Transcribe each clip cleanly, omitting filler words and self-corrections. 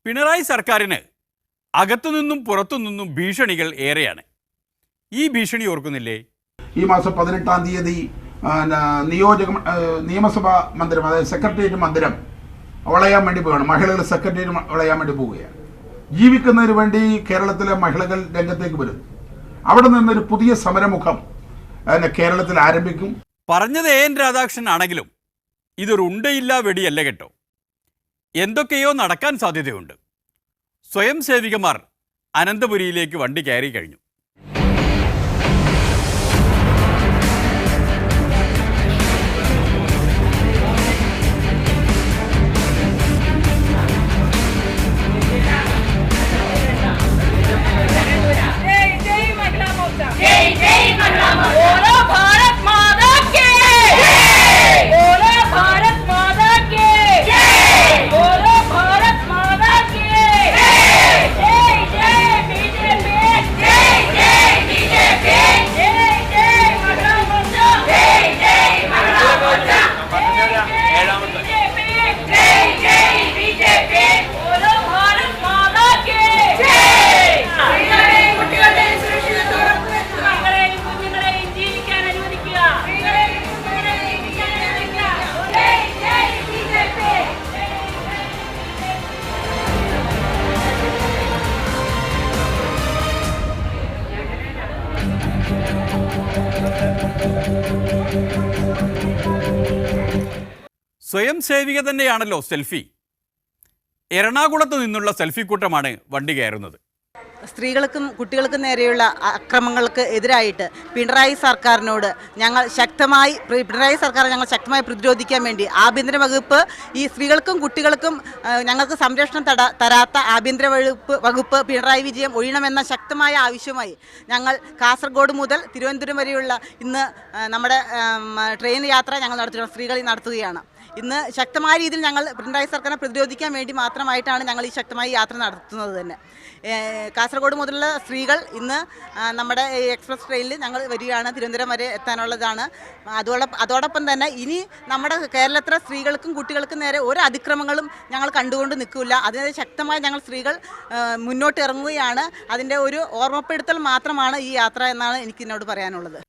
പിണറായി സർക്കാരിന് അകത്തുനിന്നും പുറത്തുനിന്നും ഭീഷണികൾ ഏറെയാണ്. ഈ ഭീഷണി ഓർക്കുന്നില്ലേ? ഈ മാസം 18-ാം തീയതി നിയമസഭാ മന്ദിരം, അതായത് സെക്രട്ടേറിയറ്റ് മന്ദിരം വളയാൻ വേണ്ടി പോവുകയാണ്. മഹിളകൾ സെക്രട്ടേറിയറ്റ് വളയാൻ വേണ്ടി പോവുകയാണ്. ജീവിക്കുന്നതിന് വേണ്ടി കേരളത്തിലെ മഹിളകൾ രംഗത്തേക്ക് വരും. അവിടെ നിന്നൊരു പുതിയ സമരമുഖം കേരളത്തിൽ ആരംഭിക്കും. പറഞ്ഞത് എൻ രാധാകൃഷ്ണൻ ആണെങ്കിലും ഇതൊരു ഉണ്ടയില്ല വെടിയല്ല കേട്ടോ. എന്തൊക്കെയോ നടക്കാൻ സാധ്യതയുണ്ട്. സ്വയം സേവികമാർ അനന്തപുരിയിലേക്ക് വണ്ടി കയറി കഴിഞ്ഞു. സ്വയം സേവിക തന്നെയാണല്ലോ സെൽഫി. എറണാകുളത്ത് നിന്നുള്ള സെൽഫി കൂട്ടമാണ് വണ്ടി കയറുന്നത്. സ്ത്രീകൾക്കും കുട്ടികൾക്കും നേരെയുള്ള അക്രമങ്ങൾക്ക് എതിരായിട്ട് പിണറായി സർക്കാർ ഞങ്ങൾ ശക്തമായി പ്രതിരോധിക്കാൻ വേണ്ടി ആഭ്യന്തര വകുപ്പ് ഈ സ്ത്രീകൾക്കും കുട്ടികൾക്കും ഞങ്ങൾക്ക് സംരക്ഷണം തരാത്ത ആഭ്യന്തര വകുപ്പ് പിണറായി വിജയൻ ഒഴിയണമെന്ന ശക്തമായ ആവശ്യമായി ഞങ്ങൾ കാസർഗോഡ് മുതൽ തിരുവനന്തപുരം വരെയുള്ള ഇന്ന് നമ്മുടെ ട്രെയിൻ യാത്ര ഞങ്ങൾ സ്ത്രീകൾ നടത്തുകയാണ്. ഇന്ന് ശക്തമായ രീതിയിൽ ഞങ്ങൾ പിണറായി സർക്കാരിനെ പ്രതിരോധിക്കാൻ വേണ്ടി മാത്രമായിട്ടാണ് ഞങ്ങൾ ഈ ശക്തമായ യാത്ര നടത്തുന്നത് തന്നെ. കാസർഗോഡ് മുതലുള്ള സ്ത്രീകൾ ഇന്ന് നമ്മുടെ എക്സ്പ്രസ് ട്രെയിനിൽ ഞങ്ങൾ വരികയാണ്. തിരുവനന്തപുരം വരെ എത്താനുള്ളതാണ്. അതോടൊപ്പം തന്നെ ഇനി നമ്മുടെ കേരളത്തിലെ സ്ത്രീകൾക്കും കുട്ടികൾക്കും നേരെ ഒരു അതിക്രമങ്ങളും ഞങ്ങൾ കണ്ടുകൊണ്ട് നിൽക്കില്ല. അതിനെ ശക്തമായി ഞങ്ങൾ സ്ത്രീകൾ മുന്നോട്ട് ഇറങ്ങുകയാണ്. അതിൻ്റെ ഒരു ഓർമ്മപ്പെടുത്തൽ മാത്രമാണ് ഈ യാത്ര എന്നാണ് എനിക്ക് എന്നോട് പറയാനുള്ളത്.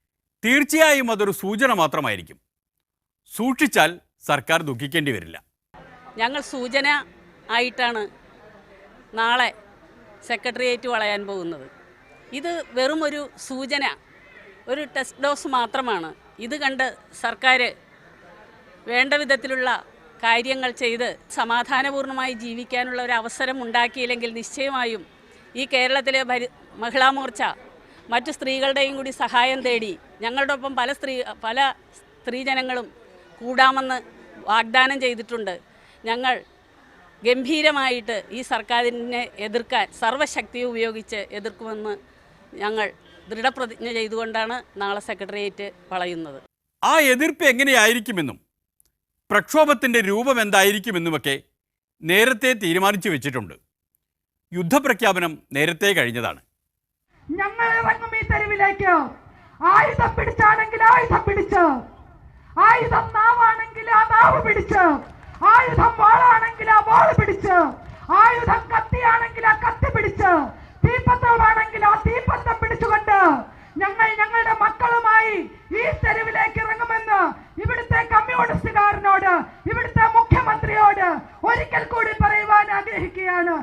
തീർച്ചയായും അതൊരു സൂചന മാത്രമായിരിക്കും. സൂക്ഷിച്ചാൽ സർക്കാർ ദുഃഖിക്കേണ്ടി വരില്ല. ഞങ്ങൾ സൂചന ആയിട്ടാണ് നാളെ സെക്രട്ടേറിയറ്റ് വളയാൻ പോകുന്നത്. ഇത് വെറും ഒരു സൂചന, ഒരു ടെസ്റ്റ് ഡോസ് മാത്രമാണ്. ഇത് കണ്ട് സർക്കാർ വേണ്ട വിധത്തിലുള്ള കാര്യങ്ങൾ ചെയ്ത് സമാധാനപൂർണ്ണമായി ജീവിക്കാനുള്ള ഒരു അവസരം ഉണ്ടാക്കിയില്ലെങ്കിൽ നിശ്ചയമായും ഈ കേരളത്തിലെ മഹിളാ മോർച്ച മറ്റു സ്ത്രീകളുടെയും കൂടി സഹായം തേടി ഞങ്ങളുടെ ഒപ്പം പല സ്ത്രീജനങ്ങളും കൂടാമെന്ന് വാഗ്ദാനം ചെയ്തിട്ടുണ്ട്. ഞങ്ങൾ ഗംഭീരമായിട്ട് ഈ സർക്കാരിനെ എതിർക്കാൻ സർവ്വശക്തിയും ഉപയോഗിച്ച് എതിർക്കുമെന്ന് ഞങ്ങൾ ദൃഢപ്രതിജ്ഞ ചെയ്തുകൊണ്ടാണ് നാളെ സെക്രട്ടേറിയറ്റ് വളയുന്നത്. ആ എതിർപ്പ് എങ്ങനെയായിരിക്കുമെന്നും പ്രക്ഷോഭത്തിൻ്റെ രൂപം എന്തായിരിക്കുമെന്നുമൊക്കെ നേരത്തെ തീരുമാനിച്ചു വെച്ചിട്ടുണ്ട്. യുദ്ധപ്രഖ്യാപനം നേരത്തെ കഴിഞ്ഞതാണ്. ഞങ്ങൾ ഇറങ്ങും ഈ തെരുവിലേക്ക്. ആയുധം പിടിച്ചാണെങ്കിൽ ആയുധം പിടിച്ച്, ആയുധം നാവാണെങ്കിൽ ആ നാവ് പിടിച്ച്, ആയുധം വാളാണെങ്കിൽ ആ വാള് പിടിച്ച്, ആയുധം കത്തിയാണെങ്കിൽ ആ കത്തി പിടിച്ച്, തീപ്പന്തമാണെങ്കിൽ ആ തീപ്പന്തം പിടിച്ചുകൊണ്ട് ഞങ്ങൾ ഞങ്ങളുടെ മക്കളുമായി ഈ തെരുവിലേക്ക് ഇറങ്ങുമെന്ന് ഇവിടുത്തെ കമ്മ്യൂണിസ്റ്റുകാരനോട്, ഇവിടുത്തെ മുഖ്യമന്ത്രിയോട് ഒരിക്കൽ കൂടി പറയുവാൻ ആഗ്രഹിക്കുകയാണ്.